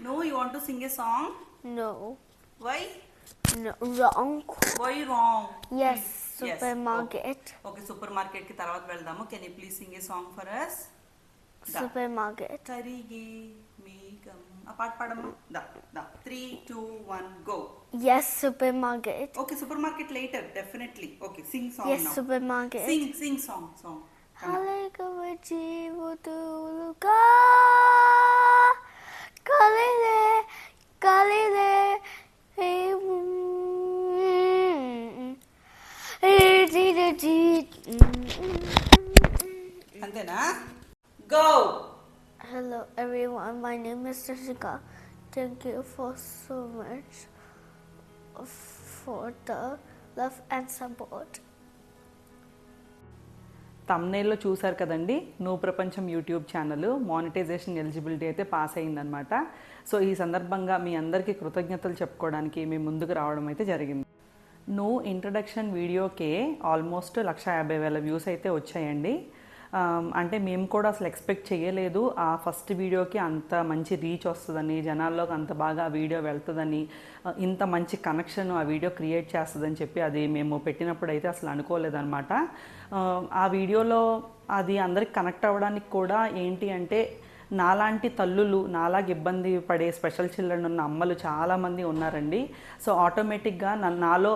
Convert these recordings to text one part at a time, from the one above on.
No, you want to sing a song? No. Why? No, wrong. Why wrong? Yes, Please. Yes. supermarket. Okay, supermarket కి తర్వాత వెళ్దాము. Can you please sing a song for us? Da. Supermarket. కరిగే మేఘం. ఆ పాట పాడమ్మా. Da. 3, 2, 1, go. Yes, supermarket. Okay, supermarket later, definitely. Okay, sing song Yes, now. supermarket. Sing song. Come on. జీవుతులుగా కలిలే అంతేనా? Go. Hello everyone, my name is Jessica. Thank you for so much for the love and support. తమ్నైల్లో చూసారు కదండి, నువ్వు ప్రపంచం YouTube channel monetization eligibility అయితే pass అయిందనమాట. So ఈ సందర్భంగా మీ అందరికీ కృతజ్ఞతలు చెప్పుకోవడానికి మీ ముందుకు రావడం అయితే జరిగింది. నువ్వు ఇంట్రడక్షన్ వీడియోకే ఆల్మోస్ట్ 150,000 వ్యూస్ అయితే వచ్చాయండి. అంటే మేము కూడా అసలు ఎక్స్పెక్ట్ చేయలేదు ఆ ఫస్ట్ వీడియోకి అంత మంచి రీచ్ వస్తుందని, జనాల్లోకి అంత బాగా ఆ వీడియో వెళ్తుందని, ఇంత మంచి కనెక్షన్ ఆ వీడియో క్రియేట్ చేస్తుందని చెప్పి అది మేము పెట్టినప్పుడు అయితే అసలు అనుకోలేదన్నమాట. ఆ వీడియోలో అది అందరికి కనెక్ట్ అవ్వడానికి కూడా ఏంటి అంటే, నాలాంటి తల్లులు, నాలాగా ఇబ్బంది పడే స్పెషల్ చిల్డ్రన్ ఉన్న అమ్మలు చాలామంది ఉన్నారండి. సో ఆటోమేటిక్గా నాలో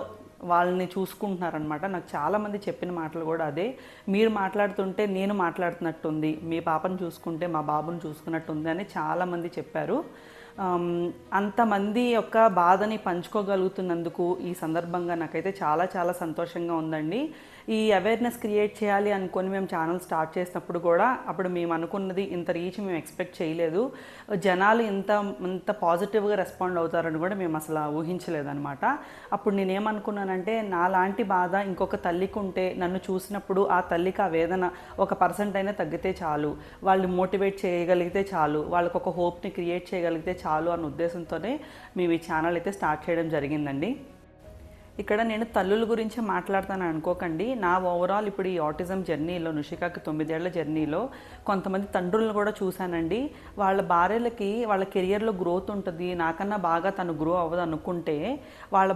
వాళ్ళని చూసుకుంటున్నారనమాట. నాకు చాలామంది చెప్పిన మాటలు కూడా అదే, మీరు మాట్లాడుతుంటే నేను మాట్లాడుతున్నట్టుంది, మీ పాపను చూసుకుంటే మా బాబుని చూసుకున్నట్టుంది అని చాలామంది చెప్పారు. అంతమంది యొక్క బాధని పంచుకోగలుగుతున్నందుకు ఈ సందర్భంగా నాకైతే చాలా చాలా సంతోషంగా ఉందండి. ఈ అవేర్నెస్ క్రియేట్ చేయాలి అనుకొని మేము ఛానల్ స్టార్ట్ చేసినప్పుడు కూడా అప్పుడు మేము అనుకున్నది ఇంత రీచ్ మేము ఎక్స్పెక్ట్ చేయలేదు, జనాలు ఇంత పాజిటివ్గా రెస్పాండ్ అవుతారని కూడా మేము అసలు ఊహించలేదన్నమాట. అప్పుడు నేనేమనుకున్నానంటే, నాలాంటి బాధ ఇంకొక తల్లికి ఉంటే నన్ను చూసినప్పుడు ఆ తల్లికి ఆ వేదన 1% అయినా తగ్గితే చాలు, వాళ్ళు మోటివేట్ చేయగలిగితే చాలు, వాళ్ళకు ఒక హోప్ని క్రియేట్ చేయగలిగితే చాలు అన్న ఉద్దేశంతోనే మేము ఈ ఛానల్ అయితే స్టార్ట్ చేయడం జరిగిందండి. ఇక్కడ నేను తల్లుల గురించి మాట్లాడతాను అనుకోకండి. నా ఓవరాల్ ఇప్పుడు ఈ ఆటిజం జర్నీలో, నుషికాకి 9 ఏళ్ల జర్నీలో కొంతమంది తండ్రులను కూడా చూశానండి. వాళ్ళ భార్యలకి వాళ్ళ కెరియర్లో గ్రోత్ ఉంటుంది, నాకన్నా బాగా తను గ్రో అవ్వదు అనుకుంటే వాళ్ళ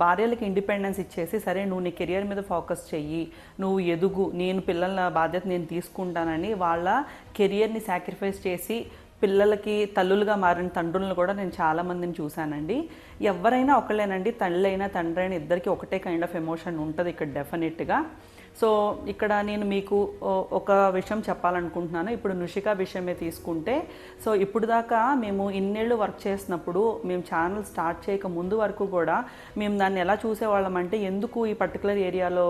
భార్యలకి ఇండిపెండెన్స్ ఇచ్చేసి, సరే నువ్వు నీ కెరియర్ మీద ఫోకస్ చెయ్యి, నువ్వు ఎదుగు, నేను పిల్లల బాధ్యత నేను తీసుకుంటానని వాళ్ళ కెరియర్ని సాక్రిఫైస్ చేసి పిల్లలకి తల్లులుగా మారిన తండ్రులను కూడా నేను చాలామందిని చూశానండి. ఎవరైనా ఒకళ్ళేనండి, తల్లి అయినా తండ్రి అయినా ఇద్దరికి ఒకటే కైండ్ ఆఫ్ ఎమోషన్ ఉంటుంది ఇక్కడ డెఫినెట్గా. సో ఇక్కడ నేను మీకు ఒక విషయం చెప్పాలనుకుంటున్నాను. ఇప్పుడు నుషిక విషయమే తీసుకుంటే, సో ఇప్పుడు దాకా మేము ఇన్నేళ్ళు వర్క్ చేసినప్పుడు, మేము ఛానల్ స్టార్ట్ చేయక ముందు వరకు కూడా మేము దాన్ని ఎలా చూసేవాళ్ళం అంటే, ఎందుకు ఈ పర్టికులర్ ఏరియాలో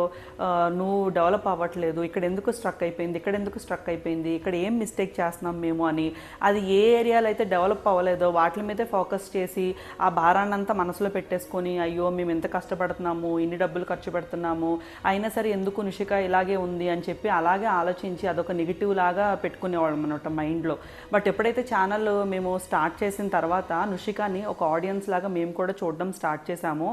నువ్వు డెవలప్ అవ్వట్లేదు, ఇక్కడ ఎందుకు స్ట్రక్ అయిపోయింది, ఇక్కడ ఏం మిస్టేక్ చేస్తున్నాం మేము అని. అది ఏ ఏరియాలో అయితే డెవలప్ అవ్వలేదో వాటి మీదే ఫోకస్ చేసి ఆ భారాన్ని అంతా మనసులో పెట్టేసుకొని, అయ్యో మేము ఎంత కష్టపడుతున్నాము, ఇన్ని డబ్బులు ఖర్చు పెడుతున్నాము, అయినా సరే ఎందుకు నుషిక ఇలాగే ఉంది అని చెప్పి అలాగే ఆలోచించి అదొక నెగిటివ్ లాగా పెట్టుకునేవాళ్ళం అనమాట మైండ్లో. బట్ ఎప్పుడైతే ఛానల్ మేము స్టార్ట్ చేసిన తర్వాత నుషికాని ఒక ఆడియన్స్ లాగా మేము కూడా చూడడం స్టార్ట్ చేశాము.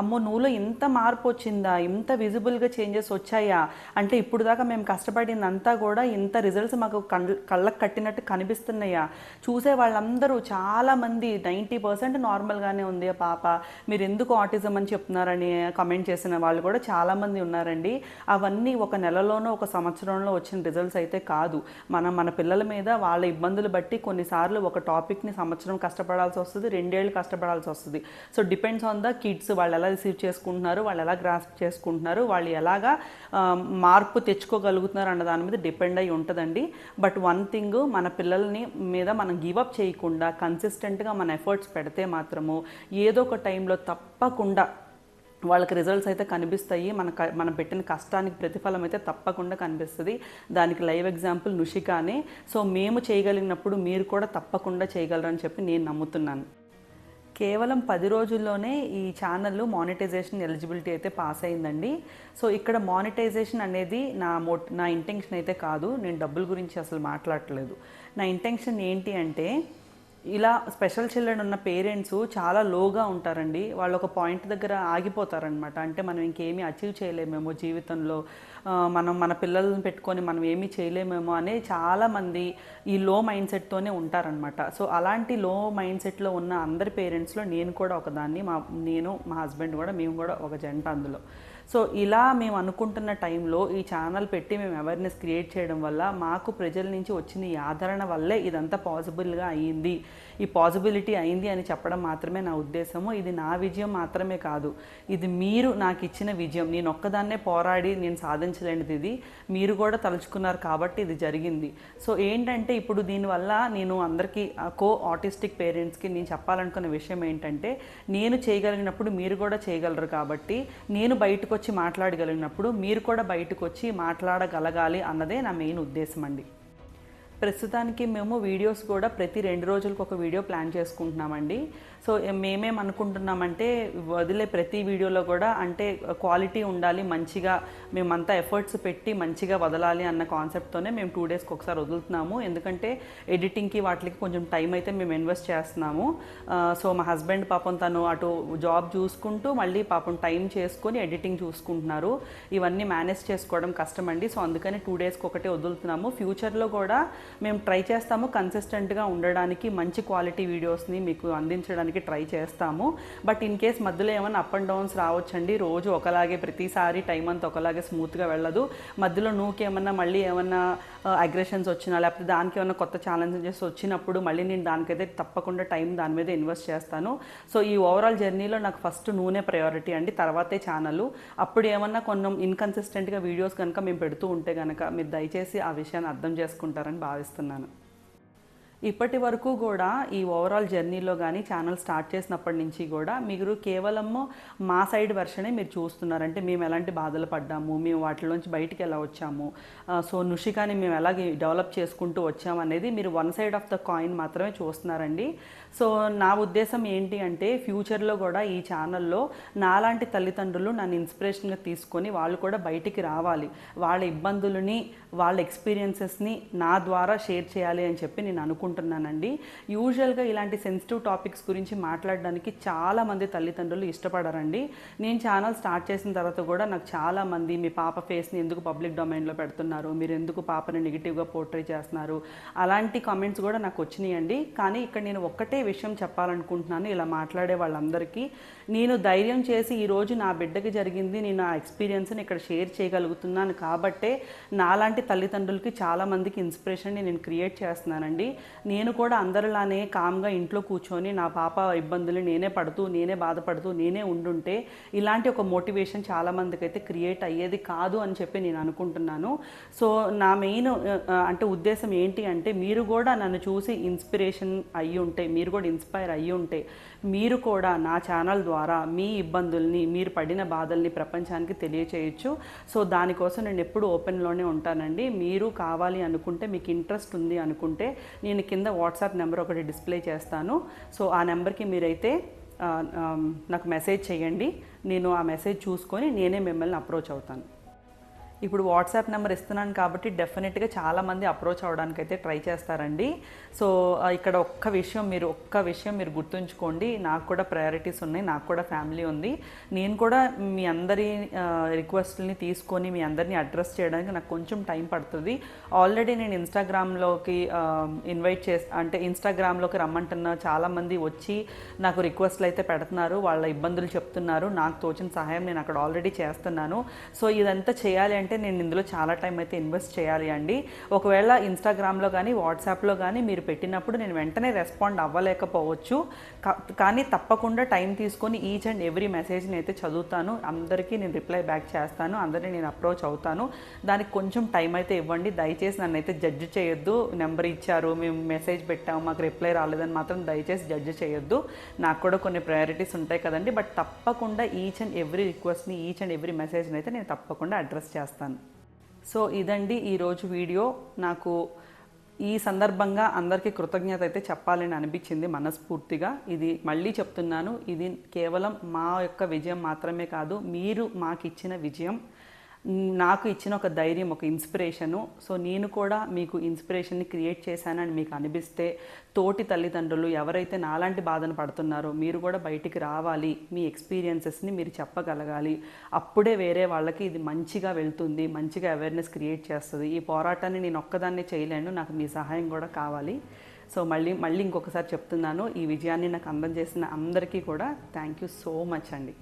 అమ్మో నువ్వులో ఇంత మార్పు వచ్చిందా, ఇంత విజిబుల్గా చేంజెస్ వచ్చాయా, అంటే ఇప్పుడు దాకా మేము కష్టపడిందంతా కూడా ఇంత రిజల్ట్స్ మాకు కళ్ళకు కట్టినట్టు కనిపిస్తున్నాయా, చూసే వాళ్ళందరూ చాలామంది 90% నార్మల్గానే ఉంది ఆ పాప, మీరు ఎందుకు ఆటిజం అని చెప్తున్నారని కమెంట్ చేసిన వాళ్ళు కూడా చాలామంది ఉన్నారండి. అవన్నీ ఒక నెలలోనో ఒక సంవత్సరంలో వచ్చిన రిజల్ట్స్ అయితే కాదు. మన పిల్లల మీద వాళ్ళ ఇబ్బందులు బట్టి కొన్నిసార్లు ఒక టాపిక్ని సంవత్సరం కష్టపడాల్సి వస్తుంది, 2 ఏళ్ళు కష్టపడాల్సి వస్తుంది. So depends on the kids, వాళ్ళు ఎలా రిసీవ్ చేసుకుంటున్నారు, వాళ్ళు ఎలా గ్రాస్ప్ చేసుకుంటున్నారు, వాళ్ళు ఎలాగా మార్పు తెచ్చుకోగలుగుతున్నారు అన్న దాని మీద డిపెండ్ అయి ఉంటుందండి. బట్ వన్ థింగ్, మన పిల్లల్ని మీద మనం గివప్ చేయకుండా కన్సిస్టెంట్గా మన ఎఫర్ట్స్ పెడితే మాత్రము ఏదో ఒక టైంలో తప్పకుండా వాళ్ళకి రిజల్ట్స్ అయితే కనిపిస్తాయి. మనం పెట్టిన కష్టానికి ప్రతిఫలం అయితే తప్పకుండా కనిపిస్తుంది. దానికి లైవ్ ఎగ్జాంపుల్ నుషికానే. సో మేము చేయగలిగినప్పుడు మీరు కూడా తప్పకుండా చేయగలరని చెప్పి నేను నమ్ముతున్నాను. కేవలం 10 రోజుల్లోనే ఈ ఛానల్ మానిటైజేషన్ ఎలిజిబిలిటీ అయితే పాస్ అయిందండి. సో ఇక్కడ మానిటైజేషన్ అనేది నా ఇంటెన్షన్ అయితే కాదు, నేను డబ్బుల గురించి అసలు మాట్లాడట్లేదు. నా ఇంటెన్షన్ ఏంటి అంటే, ఇలా స్పెషల్ చిల్డ్రన్ ఉన్న పేరెంట్స్ చాలా లోగా ఉంటారండి. వాళ్ళు ఒక పాయింట్ దగ్గర ఆగిపోతారనమాట. అంటే మనం ఇంకేమీ అచీవ్ చేయలేమేమో జీవితంలో, మనం మన పిల్లల్ని పెట్టుకొని మనం ఏమీ చేయలేమేమో అనే చాలామంది ఈ లో మైండ్ సెట్తోనే ఉంటారనమాట. సో అలాంటి లో మైండ్ సెట్లో ఉన్న అందరి పేరెంట్స్లో నేను కూడా ఒకదాన్ని. నేను మా హస్బెండ్ కూడా, మేము కూడా ఒక జంట అందులో. సో ఇలా మేము అనుకుంటున్న టైంలో ఈ ఛానల్ పెట్టి మేము అవేర్నెస్ క్రియేట్ చేయడం వల్ల మాకు ప్రజల నుంచి వచ్చిన ఈ ఆదరణ వల్లే ఇదంతా పాసిబుల్గా అయ్యింది, ఈ పాసిబిలిటీ అయింది అని చెప్పడం మాత్రమే నా ఉద్దేశము. ఇది నా విజయం మాత్రమే కాదు, ఇది మీరు నాకు ఇచ్చిన విజయం. నేను ఒక్కదాన్నే పోరాడి నేను సాధించలేనిది ఇది, మీరు కూడా తలుచుకున్నారు కాబట్టి ఇది జరిగింది. సో ఏంటంటే ఇప్పుడు దీనివల్ల నేను అందరికీ ఆటిస్టిక్ పేరెంట్స్కి నేను చెప్పాలనుకున్న విషయం ఏంటంటే, నేను చేయగలిగినప్పుడు మీరు కూడా చేయగలరు కాబట్టి, నేను బయటకు వచ్చి మాట్లాడగలిగినప్పుడు మీరు కూడా బయటకు వచ్చి మాట్లాడగలగాలి అన్నదే నా మెయిన్ ఉద్దేశం అండి. ప్రస్తుతానికి మేము వీడియోస్ కూడా ప్రతి 2 రోజులకు ఒక వీడియో ప్లాన్ చేసుకుంటున్నామండి. సో మేమేం అనుకుంటున్నామంటే, వదిలే ప్రతి వీడియోలో కూడా అంటే క్వాలిటీ ఉండాలి, మంచిగా మేమంతా ఎఫర్ట్స్ పెట్టి మంచిగా వదలాలి అన్న కాన్సెప్ట్తోనే మేము 2 డేస్కి ఒకసారి వదులుతున్నాము. ఎందుకంటే ఎడిటింగ్కి వాటికి కొంచెం టైం అయితే మేము ఇన్వెస్ట్ చేస్తున్నాము. సో మా హస్బెండ్ పాపం తను అటు జాబ్ చూసుకుంటూ మళ్ళీ పాపం టైం చేసుకొని ఎడిటింగ్ చూసుకుంటున్నారు. ఇవన్నీ మేనేజ్ చేసుకోవడం కష్టమండి. సో అందుకని 2 డేస్కి ఒకటే వదులుతున్నాము. ఫ్యూచర్లో కూడా మేము ట్రై చేస్తాము కన్సిస్టెంట్గా ఉండడానికి, మంచి క్వాలిటీ వీడియోస్ని మీకు అందించడానికి ట్రై చేస్తాము. బట్ ఇన్ కేస్ మధ్యలో ఏమైనా అప్ అండ్ డౌన్స్ రావచ్చండి. రోజు ఒకలాగే ప్రతిసారి టైం అంతా ఒకలాగే స్మూత్గా వెళ్ళదు. మధ్యలో నువ్వుకేమన్నా మళ్ళీ ఏమన్నా అగ్రెషన్స్ వచ్చినా, లేకపోతే దానికి ఏమైనా కొత్త ఛాలెంజెస్ వచ్చినప్పుడు మళ్ళీ నేను దానికైతే తప్పకుండా టైం దాని మీద ఇన్వెస్ట్ చేస్తాను. సో ఈ ఓవరాల్ జర్నీలో నాకు ఫస్ట్ నూనె ప్రయారిటీ అండి, తర్వాతే ఛానల్. అప్పుడు ఏమన్నా కొంచెం ఇన్కన్సిస్టెంట్గా వీడియోస్ కనుక మేము పెడుతూ ఉంటే కనుక మీరు దయచేసి ఆ విషయాన్ని అర్థం చేసుకుంటారని భావిస్తున్నాను. ఇప్పటి వరకు కూడా ఈ ఓవరాల్ జర్నీలో కానీ ఛానల్ స్టార్ట్ చేసినప్పటి నుంచి కూడా మీరు కేవలము మా సైడ్ వెర్షనే మీరు చూస్తున్నారు. అంటే మేము ఎలాంటి బాధలు పడ్డాము, మేము వాటిలోంచి బయటికి ఎలా వచ్చాము, సో నుషికాని మేము ఎలాగే డెవలప్ చేసుకుంటూ వచ్చాము అనేది మీరు one side of the coin మాత్రమే చూస్తున్నారండి. సో నా ఉద్దేశం ఏంటి అంటే, ఫ్యూచర్లో కూడా ఈ ఛానల్లో నాలాంటి తల్లిదండ్రులు నన్ను ఇన్స్పిరేషన్గా తీసుకొని వాళ్ళు కూడా బయటికి రావాలి, వాళ్ళ ఇబ్బందులని వాళ్ళ ఎక్స్పీరియన్సెస్ని నా ద్వారా షేర్ చేయాలి అని చెప్పి నేను అనుకుంటున్నానండి. యూజువల్గా ఇలాంటి సెన్సిటివ్ టాపిక్స్ గురించి మాట్లాడడానికి చాలామంది తల్లిదండ్రులు ఇష్టపడరండి. నేను ఛానల్ స్టార్ట్ చేసిన తర్వాత కూడా నాకు చాలామంది మీ పాప ఫేస్ని ఎందుకు పబ్లిక్ డొమైన్లో పెడుతున్నారు, మీరు ఎందుకు పాపని నెగిటివ్గా పోర్ట్రే చేస్తున్నారు, అలాంటి కామెంట్స్ కూడా నాకు వచ్చినాయండి. కానీ ఇక్కడ నేను ఒక్కటే విషయం చెప్పాలనుకుంటున్నాను ఇలా మాట్లాడే వాళ్ళందరికీ. నేను ధైర్యం చేసి ఈరోజు నా బిడ్డకి జరిగింది, నేను ఆ ఎక్స్పీరియన్స్ని ఇక్కడ షేర్ చేయగలుగుతున్నాను కాబట్టే నాలాంటి తల్లిదండ్రులకి చాలామందికి ఇన్స్పిరేషన్ని నేను క్రియేట్ చేస్తున్నానండి. నేను కూడా అందరిలానే కామ్గా ఇంట్లో కూర్చొని నా పాప ఇబ్బందులు నేనే పడుతూ, నేనే బాధపడుతూ, నేనే ఉండుంటే ఇలాంటి ఒక మోటివేషన్ చాలామందికి అయితే క్రియేట్ అయ్యేది కాదు అని చెప్పి నేను అనుకుంటున్నాను. సో నా మెయిన్ అంటే ఉద్దేశం ఏంటి అంటే, మీరు కూడా నన్ను చూసి ఇన్స్పిరేషన్ అయ్యి ఉంటే, మీరు కూడా ఇన్స్పైర్ అయ్యి ఉంటే, మీరు కూడా నా ఛానల్ ద్వారా మీ ఇబ్బందుల్ని, మీరు పడిన బాధల్ని ప్రపంచానికి తెలియచేయచ్చు. సో దానికోసం నేను ఎప్పుడు ఓపెన్లోనే ఉంటానండి. మీరు కావాలి అనుకుంటే, మీకు ఇంట్రెస్ట్ ఉంది అనుకుంటే, నేను కింద వాట్సాప్ నెంబర్ ఒకటి డిస్ప్లే చేస్తాను. సో ఆ నెంబర్కి మీరైతే నాకు మెసేజ్ చేయండి. నేను ఆ మెసేజ్ చూసుకొని నేనే మిమ్మల్ని అప్రోచ్ అవుతాను. ఇప్పుడు వాట్సాప్ నెంబర్ ఇస్తున్నాను కాబట్టి డెఫినెట్గా చాలామంది అప్రోచ్ అవ్వడానికి అయితే ట్రై చేస్తారండి. సో ఇక్కడ ఒక్క విషయం మీరు గుర్తుంచుకోండి, నాకు కూడా ప్రయారిటీస్ ఉన్నాయి, నాకు కూడా ఫ్యామిలీ ఉంది. నేను కూడా మీ అందరి రిక్వెస్ట్ని తీసుకొని మీ అందరినీ అడ్రస్ చేయడానికి నాకు కొంచెం టైం పడుతుంది. ఆల్రెడీ నేను ఇన్స్టాగ్రామ్లోకి ఇన్స్టాగ్రామ్లోకి రమ్మంటున్న చాలామంది వచ్చి నాకు రిక్వెస్ట్లు అయితే పెడుతున్నారు, వాళ్ళ ఇబ్బందులు చెప్తున్నారు. నాకు తోచిన సహాయం నేను అక్కడ ఆల్రెడీ చేస్తున్నాను. సో ఇదంతా చేయాలి అంటే నేను ఇందులో చాలా టైం అయితే ఇన్వెస్ట్ చేయాలి అండి. ఒకవేళ ఇన్స్టాగ్రామ్లో కానీ వాట్సాప్లో కానీ మీరు పెట్టినప్పుడు నేను వెంటనే రెస్పాండ్ అవ్వలేకపోవచ్చు, కానీ తప్పకుండా టైం తీసుకొని ఈచ్ అండ్ ఎవ్రీ మెసేజ్ని అయితే చదువుతాను, అందరికీ నేను రిప్లై బ్యాక్ చేస్తాను, అందరినీ నేను అప్రోచ్ అవుతాను. దానికి కొంచెం టైం అయితే ఇవ్వండి. దయచేసి నన్ను అయితే జడ్జ్ చేయొద్దు. నెంబర్ ఇచ్చారు, మేము మెసేజ్ పెట్టాము, మాకు రిప్లై రాలేదని మాత్రం దయచేసి జడ్జ్ చేయొద్దు. నాకు కూడా కొన్ని ప్రయారిటీస్ ఉంటాయి కదండి. బట్ తప్పకుండా ఈచ్ అండ్ ఎవ్రీ రిక్వెస్ట్ని, ఈచ్ అండ్ ఎవ్రీ మెసేజ్ని అయితే నేను తప్పకుండా అడ్రస్ చేస్తాను. సో ఇదండి ఈరోజు వీడియో. నాకు ఈ సందర్భంగా అందరికీ కృతజ్ఞత అయితే చెప్పాలని అనిపించింది మనస్ఫూర్తిగా. ఇది మళ్ళీ చెప్తున్నాను, ఇది కేవలం మా యొక్క విజయం మాత్రమే కాదు, మీరు మాకు ఇచ్చిన విజయం. నాకు ఇచ్చిన ఒక ధైర్యం, ఒక ఇన్స్పిరేషను. సో నేను కూడా మీకు ఇన్స్పిరేషన్ని క్రియేట్ చేశానని మీకు అనిపిస్తే, తోటి తల్లిదండ్రులు ఎవరైతే నాలాంటి బాధను పడుతున్నారో మీరు కూడా బయటికి రావాలి, మీ ఎక్స్పీరియన్సెస్ని మీరు చెప్పగలగాలి. అప్పుడే వేరే వాళ్ళకి ఇది మంచిగా వెళ్తుంది, మంచిగా అవేర్నెస్ క్రియేట్ చేస్తుంది. ఈ పోరాటాన్ని నేను ఒక్కదాన్నే చేయలేను, నాకు మీ సహాయం కూడా కావాలి. సో మళ్ళీ ఇంకొకసారి చెప్తున్నాను, ఈ విజయాన్ని నాకు అందజేసిన అందరికీ కూడా థ్యాంక్ యూ సో మచ్ అండి.